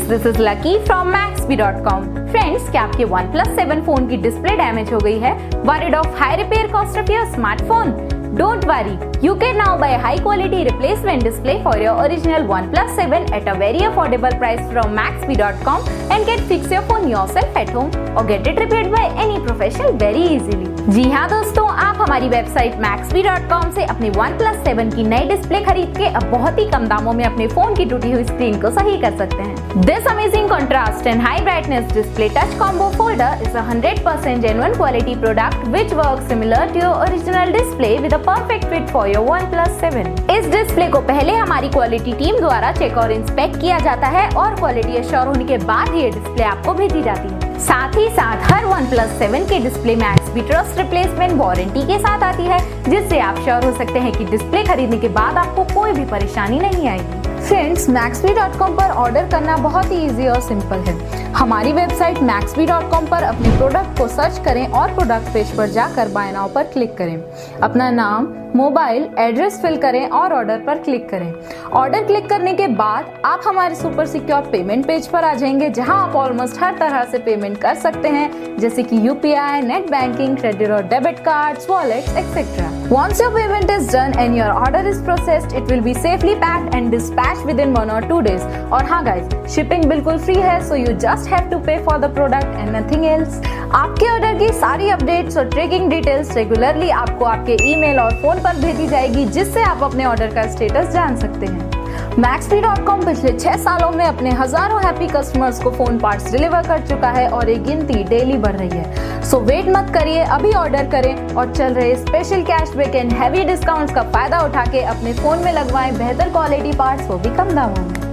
this is Lucky from Maxbhi.com. Friends, क्या आपके OnePlus 7 phone की डिस्प्ले डैमेज हो गई है? Worried of high repair cost of your smartphone? Don't worry, you can now buy a high quality replacement display for your original OnePlus 7 at a very affordable price from Maxbhi.com and get fix your phone yourself at home or get it repaired by any professional very easily. जी हाँ दोस्तों, आप हमारी website Maxbhi.com से अपने OnePlus 7 की नई display खरीद के अब बहुत ही कम दामों में अपने फोन की टूटी हुई स्क्रीन को सही कर सकते हैं। This amazing contrast and high brightness display touch combo folder is a 100% genuine quality product which works similar to your original display with a perfect fit for your OnePlus 7. इस display को पहले हमारी quality team द्वारा check और inspect किया जाता है और क्वालिटी एश्योर होने के बाद ये डिस्प्ले आपको भेजी जाती है। साथ ही साथ हर OnePlus 7 के डिस्प्ले में Maxbhi ट्रस्ट रिप्लेसमेंट वारंटी के साथ आती है, जिससे आप श्योर हो सकते हैं कि डिस्प्ले खरीदने के बाद आपको कोई भी परेशानी नहीं आएगी। फ्रेंड्स, Maxbhi.com पर ऑर्डर करना बहुत ही इजी और सिंपल है। हमारी वेबसाइट Maxbhi.com पर अपने प्रोडक्ट को सर्च करें और प्रोडक्ट पेज पर जाकर बाय नाउ पर क्लिक करें। अपना नाम, मोबाइल, एड्रेस फिल करें और ऑर्डर पर क्लिक करें। ऑर्डर क्लिक करने के बाद आप हमारे सुपर सिक्योर पेमेंट पेज पर आ जाएंगे, जहां आप ऑलमोस्ट हर तरह से पेमेंट कर सकते हैं, जैसे कि UPI, नेट बैंकिंग, क्रेडिट और debit cards, wallets etcetera. Once your payment is done and your order is processed, it will be safely packed and dispatched within 1 or 2 days. और हाँ guys, शिपिंग बिल्कुल free है, so you just have to pay for the product and nothing else. आपके order की सारी updates और tracking details regularly आपको आपके ईमेल और फोन पर भेजी जाएगी, जिससे आप अपने ऑर्डर का स्टेटस जान सकते हैं। Maxbhi.com पिछले 6 सालों में अपने हजारों हैप्पी कस्टमर्स को फोन पार्ट्स डिलीवर कर चुका है और ये गिनती डेली बढ़ रही है। सो वेट मत करिए, अभी ऑर्डर करें और चल रहे special cashback and heavy discounts का फायदा उठा के अपने फोन में लगवाएं बेहतर क्वालिटी पार्ट्स, वो भी कम दामों में।